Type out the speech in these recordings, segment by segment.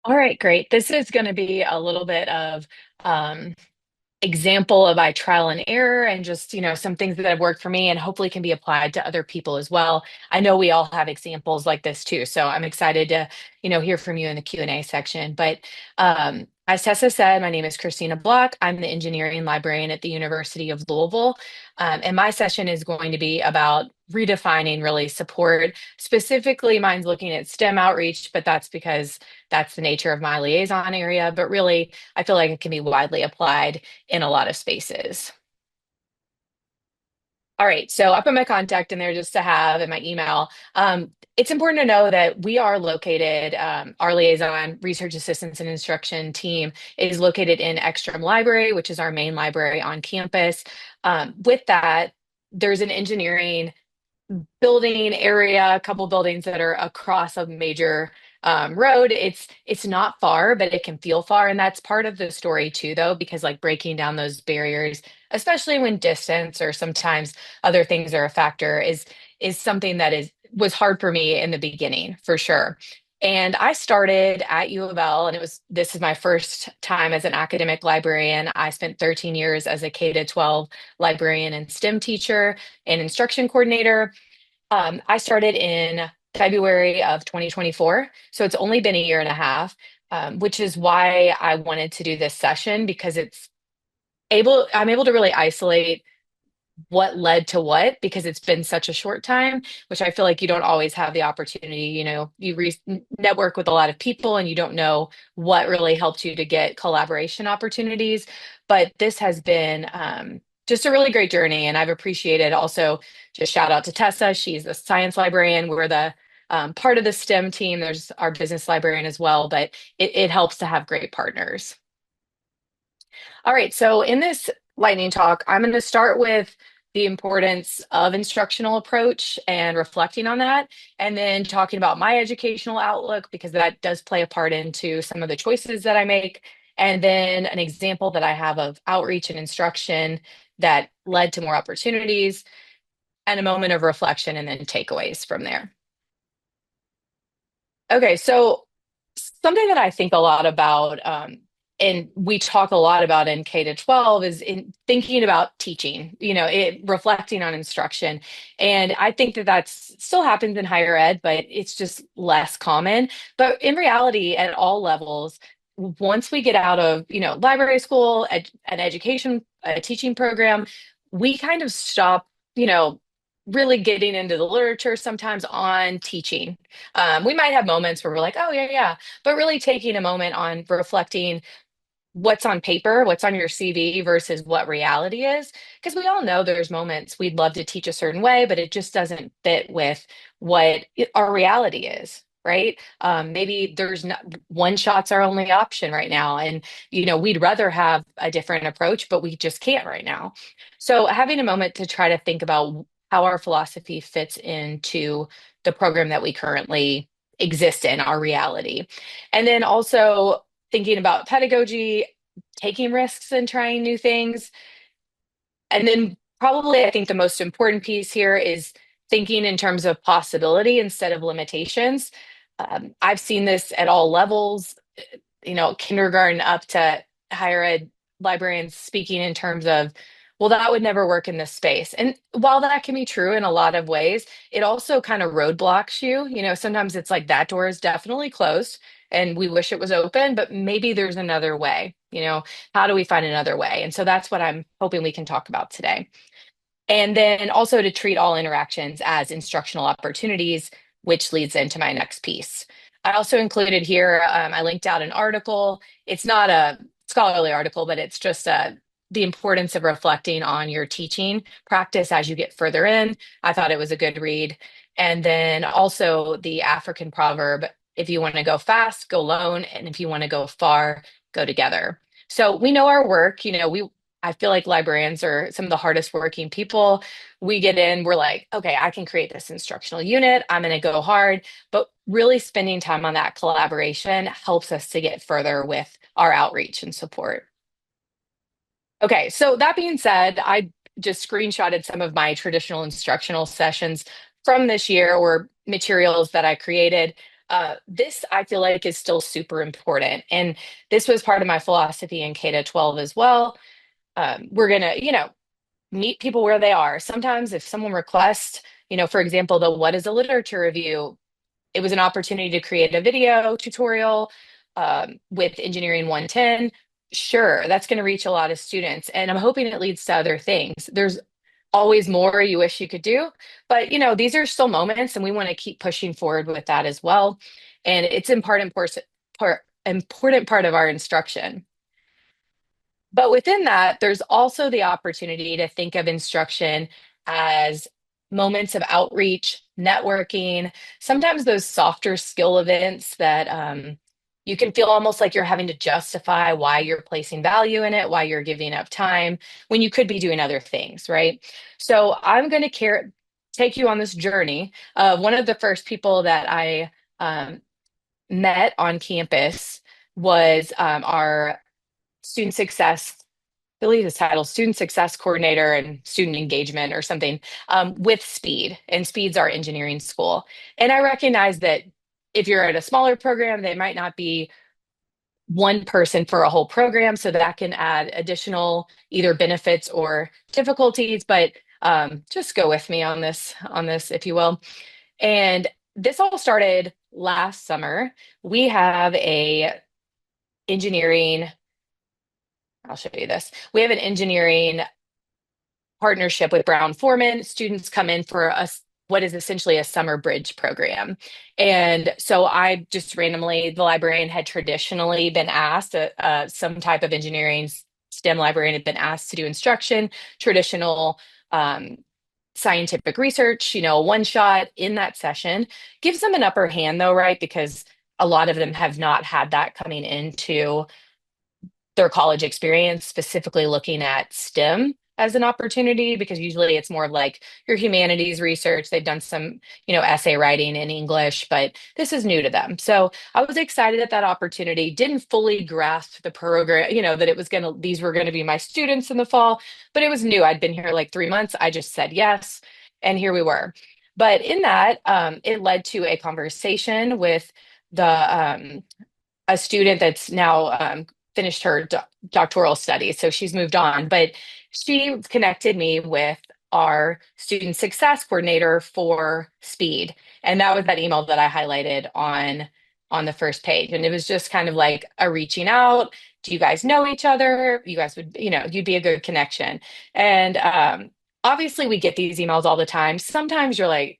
All right, great. This is going to be a little bit of um, example of my trial and error and just, some things that have worked for me and hopefully can be applied to other people as well. I know we all have examples like this too, so I'm excited to, hear from you in the Q&A section. But as Tessa said, my name is Kristina Bloch. I'm the engineering librarian at the University of Louisville. And my session is going to be about redefining really support. Specifically, mine's looking at STEM outreach, but that's because that's the nature of my liaison area. But really, I feel like it can be widely applied in a lot of spaces. All right, so I put my contact in there just to have in my email. It's important to know that we are located, our liaison research assistance and instruction team is located in Ekstrom Library, which is our main library on campus. With that, there's an engineering building area, a couple buildings that are across a major road. It's not far, but it can feel far, and that's part of the story too, though, because like breaking down those barriers, especially when distance or sometimes other things are a factor, is something that is was hard for me in the beginning, for sure. And I started at U of L, and this is my first time as an academic librarian. I spent 13 years as a K to 12 librarian and STEM teacher and instruction coordinator. I started in February of 2024, so it's only been a year and a half, which is why I wanted to do this session because I'm able to really isolate what led to what because it's been such a short time, which I feel like you don't always have the opportunity. Network with a lot of people and you don't know what really helped you to get collaboration opportunities. But this has been just a really great journey, and I've appreciated also just shout out to Tessa. She's the science librarian. We're the part of the STEM team. There's our business librarian as well, but it helps to have great partners. All right, so in this lightning talk, I'm going to start with the importance of instructional approach and reflecting on that, and then talking about my educational outlook because that does play a part into some of the choices that I make, and then an example that I have of outreach and instruction that led to more opportunities, and a moment of reflection, and then takeaways from there. Okay, so something that I think a lot about, and we talk a lot about in K to 12 is in thinking about teaching, reflecting on instruction. And I think that that's still happens in higher ed, but it's just less common. But in reality, at all levels, once we get out of, library school, an education, a teaching program, we kind of stop, really getting into the literature sometimes on teaching. We might have moments where we're like, oh, yeah, yeah, but really taking a moment on reflecting what's on paper, what's on your CV versus what reality is. Because we all know there's moments we'd love to teach a certain way, but it just doesn't fit with what our reality is. Right. Maybe there's not one shot's our only option right now. And, we'd rather have a different approach, but we just can't right now. So having a moment to try to think about how our philosophy fits into the program that we currently exist in, our reality. And then also thinking about pedagogy, taking risks and trying new things. And then probably I think the most important piece here is thinking in terms of possibility instead of limitations. I've seen this at all levels, kindergarten up to higher ed librarians speaking in terms of, well, that would never work in this space. And while that can be true in a lot of ways, it also kind of roadblocks you. Sometimes it's like that door is definitely closed and we wish it was open, but maybe there's another way. How do we find another way? And so that's what I'm hoping we can talk about today. And then also to treat all interactions as instructional opportunities, which leads into my next piece. I also included here, I linked out an article. It's not a scholarly article, but it's just the importance of reflecting on your teaching practice as you get further in. I thought it was a good read. And then also the African proverb, if you want to go fast, go alone. And if you want to go far, go together. So we know our work, I feel like librarians are some of the hardest working people. We get in, we're like, okay, I can create this instructional unit. I'm going to go hard. But really spending time on that collaboration helps us to get further with our outreach and support. Okay, so that being said, I just screenshotted some of my traditional instructional sessions from this year or materials that I created. This I feel like is still super important. And this was part of my philosophy in K to 12 as well. We're going to, meet people where they are. Sometimes if someone requests, for example, the what is a literature review, it was an opportunity to create a video tutorial with Engineering 110. Sure, that's going to reach a lot of students. And I'm hoping it leads to other things. There's always more you wish you could do, but these are still moments and we want to keep pushing forward with that as well. And it's important part of our instruction. But within that, there's also the opportunity to think of instruction as moments of outreach, networking, sometimes those softer skill events that you can feel almost like you're having to justify why you're placing value in it, why you're giving up time when you could be doing other things, right? So I'm going to take you on this journey. One of the first people that I met on campus was our student success, I believe his title, student success coordinator and student engagement or something, with Speed. And Speed's our engineering school. And I recognize that if you're at a smaller program, they might not be one person for a whole program. So that can add additional either benefits or difficulties. But just go with me on this, if you will. And this all started last summer. We have a engineering I'll show you this. We have an engineering partnership with Brown Forman. Students come in for what is essentially a summer bridge program. And so I just randomly, the librarian had traditionally been asked, some type of engineering STEM librarian had been asked to do instruction, traditional scientific research, one shot in that session. Gives them an upper hand though, right? Because a lot of them have not had that coming into their college experience, specifically looking at STEM as an opportunity, because usually it's more of like your humanities research. They've done some, essay writing in English, but this is new to them. So I was excited at that opportunity, didn't fully grasp the program, that these were going to be my students in the fall, but it was new. I'd been here like 3 months. I just said yes. And here we were. But in that, it led to a conversation with the a student that's now finished her doctoral studies, so she's moved on. But she connected me with our student success coordinator for Speed, and that was that email that I highlighted on the first page. And it was just kind of like a reaching out. Do you guys know each other? You guys would, you'd be a good connection. And obviously, we get these emails all the time. Sometimes you're like,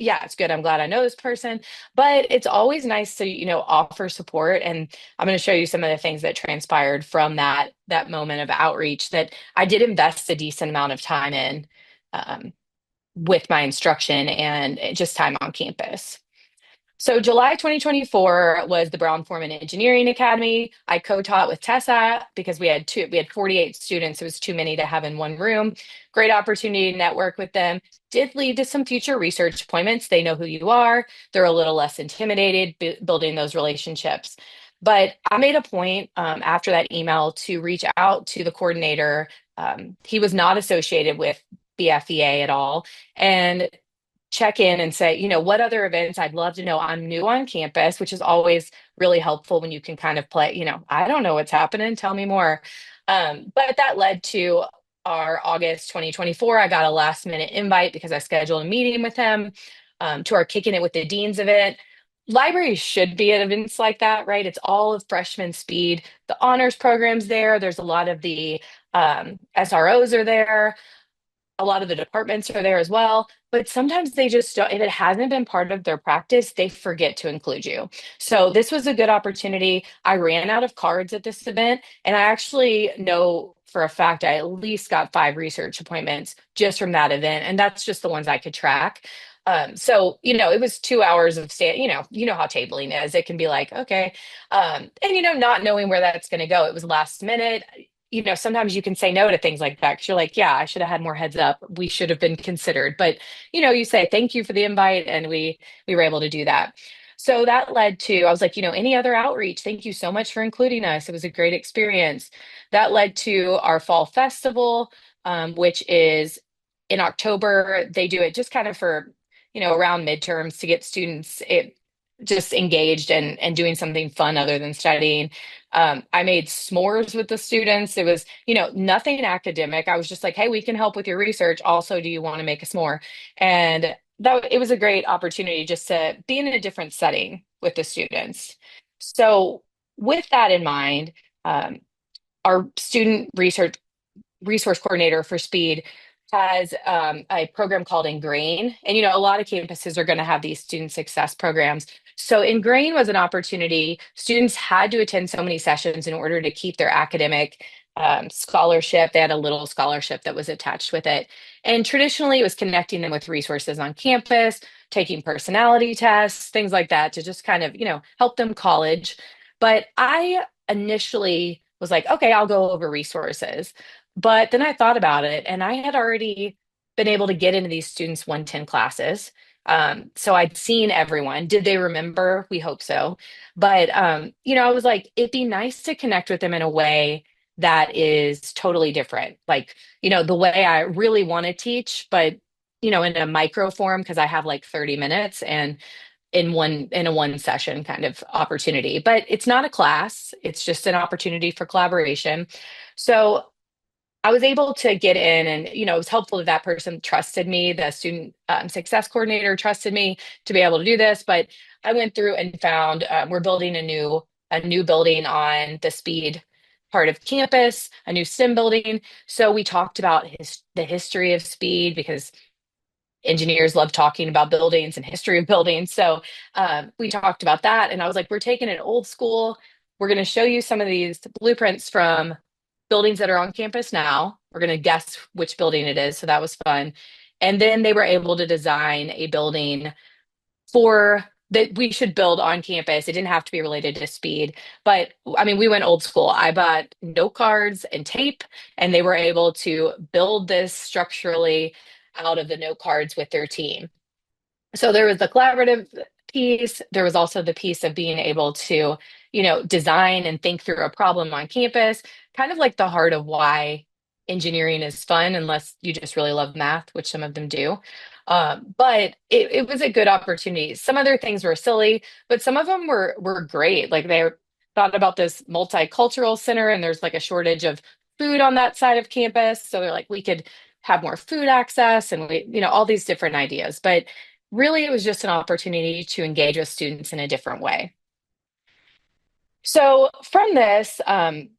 yeah, it's good. I'm glad I know this person. But it's always nice to, offer support. And I'm going to show you some of the things that transpired from that moment of outreach that I did invest a decent amount of time in with my instruction and just time on campus. So July 2024 was the Brown Forman Engineering Academy. I co-taught with Tessa because we had 48 students. It was too many to have in one room. Great opportunity to network with them. Did lead to some future research appointments. They know who you are. They're a little less intimidated building those relationships. But I made a point after that email to reach out to the coordinator. He was not associated with BFEA at all. And check in and say, what other events I'd love to know. I'm new on campus, which is always really helpful when you can kind of play, I don't know what's happening. Tell me more. But that led to our August 2024. I got a last minute invite because I scheduled a meeting with him to our Kicking It with the Deans event. Libraries should be at events like that, right? It's all of freshman speed. The honors programs there. There's a lot of the SROs are there. A lot of the departments are there as well, but sometimes they just don't, if it hasn't been part of their practice, they forget to include you. So this was a good opportunity. I ran out of cards at this event, and I actually know for a fact I at least got 5 research appointments just from that event, and that's just the ones I could track. So it was 2 hours of stay. You know how tabling is. It can be like, okay, and not knowing where that's going to go. It was last minute. Sometimes you can say no to things like that because you're like, yeah, I should have had more heads up. We should have been considered. But, you say thank you for the invite, and we were able to do that. So that led to, I was like, any other outreach? Thank you so much for including us. It was a great experience. That led to our fall festival, which is in October. They do it just kind of for, around midterms to get students. just engaged and doing something fun other than studying. I made s'mores with the students. It was, nothing academic. I was just like, hey, we can help with your research. Also, do you want to make a s'more? And it was a great opportunity just to be in a different setting with the students. So, with that in mind, um, our student resource coordinator for Speed has a program called Ingrain. And, a lot of campuses are going to have these student success programs. So, Ingrain was an opportunity. Students had to attend so many sessions in order to keep their academic scholarship. They had a little scholarship that was attached with it. And traditionally, it was connecting them with resources on campus, taking personality tests, things like that to just kind of, help them college. But I initially was like, okay, I'll go over resources. But then I thought about it, and I had already been able to get into these students' 110 classes. So I'd seen everyone. Did they remember? We hope so. But I was like, it'd be nice to connect with them in a way that is totally different. Like, the way I really want to teach, but in a micro form because I have like 30 minutes and in a one session kind of opportunity. But it's not a class, it's just an opportunity for collaboration. So I was able to get in, and it was helpful that that person trusted me. The student success coordinator trusted me to be able to do this. But I went through and found we're building a new building on the Speed part of campus, a new STEM building. So we talked about the history of Speed because engineers love talking about buildings and history of buildings. So we talked about that. And I was like, we're taking it old school. We're going to show you some of these blueprints from buildings that are on campus now. We're going to guess which building it is. So that was fun. And then they were able to design a building for that we should build on campus. It didn't have to be related to Speed, but I mean, we went old school. I bought note cards and tape, and they were able to build this structurally out of the note cards with their team. So there was the collaborative piece. There was also the piece of being able to, design and think through a problem on campus, kind of like the heart of why engineering is fun, unless you just really love math, which some of them do. But it was a good opportunity. Some other things were silly, but some of them were great. Like they thought about this multicultural center, and there's like a shortage of food on that side of campus. So they're like, we could have more food access, and all these different ideas. But really, it was just an opportunity to engage with students in a different way. So from this, I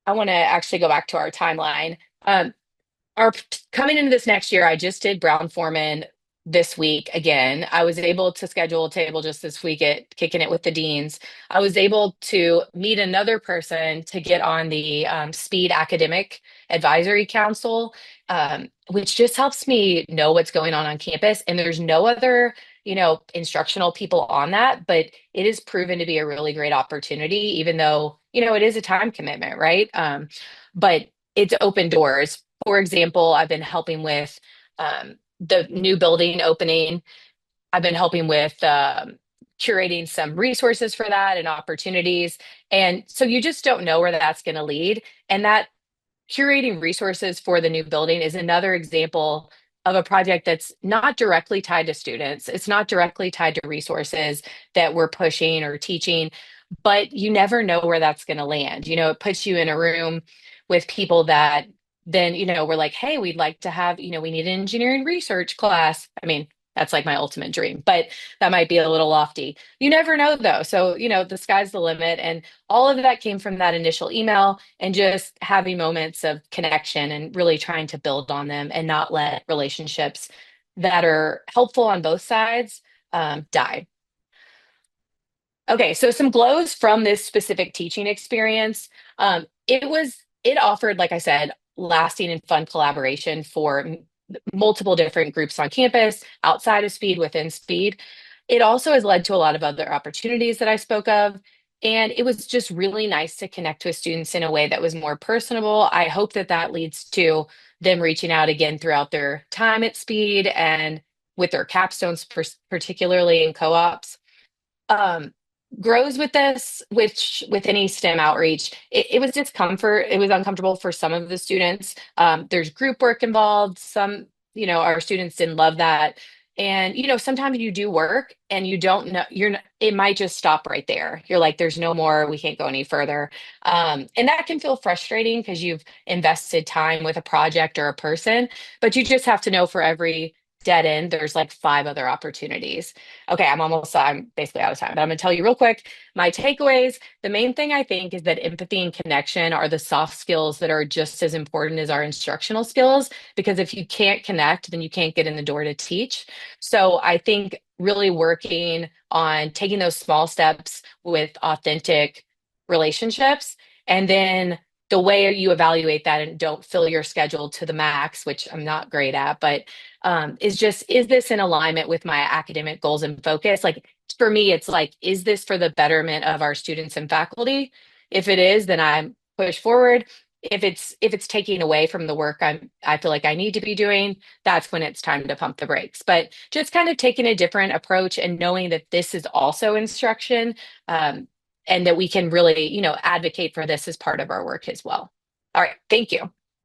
want to actually go back to our timeline. Our coming into this next year, I just did Brown Foreman this week again. I was able to schedule a table just this week at Kicking It with the Deans. I was able to meet another person to get on the Speed Academic Advisory Council, which just helps me know what's going on campus. And there's no other, instructional people on that, but it has proven to be a really great opportunity, even though, it is a time commitment, right? But it's open doors. For example, I've been helping with the new building opening. I've been helping with curating some resources for that and opportunities. And so you just don't know where that's going to lead. And that curating resources for the new building is another example of a project that's not directly tied to students. It's not directly tied to resources that we're pushing or teaching, but you never know where that's going to land. It puts you in a room with people that then, we're like, hey, we'd like to have, we need an engineering research class. I mean, that's like my ultimate dream, but that might be a little lofty. You never know though. So, the sky's the limit. And all of that came from that initial email and just having moments of connection and really trying to build on them and not let relationships that are helpful on both sides die. Okay, so some glows from this specific teaching experience. It offered, like I said, lasting and fun collaboration for multiple different groups on campus, outside of Speed, within Speed. It also has led to a lot of other opportunities that I spoke of. And it was just really nice to connect with students in a way that was more personable. I hope that that leads to them reaching out again throughout their time at Speed and with their capstones, particularly in co-ops. Um, Grows with this, which with any STEM outreach, it was discomfort. It was uncomfortable for some of the students. There's group work involved. Some, our students didn't love that. And, sometimes you do work and you don't know, it might just stop right there. You're like, there's no more, we can't go any further. And that can feel frustrating because you've invested time with a project or a person, but you just have to know for every dead end, there's like five other opportunities. Okay, I'm basically out of time, but I'm going to tell you real quick my takeaways. The main thing I think is that empathy and connection are the soft skills that are just as important as our instructional skills, because if you can't connect, then you can't get in the door to teach. So I think really working on taking those small steps with authentic relationships, and then the way you evaluate that and don't fill your schedule to the max, which I'm not great at, but is this in alignment with my academic goals and focus? Like for me, it's like, is this for the betterment of our students and faculty? If it is, then I'm push forward. If it's taking away from the work I feel like I need to be doing, that's when it's time to pump the brakes. But just kind of taking a different approach and knowing that this is also instruction, and that we can really, advocate for this as part of our work as well. All right, thank you.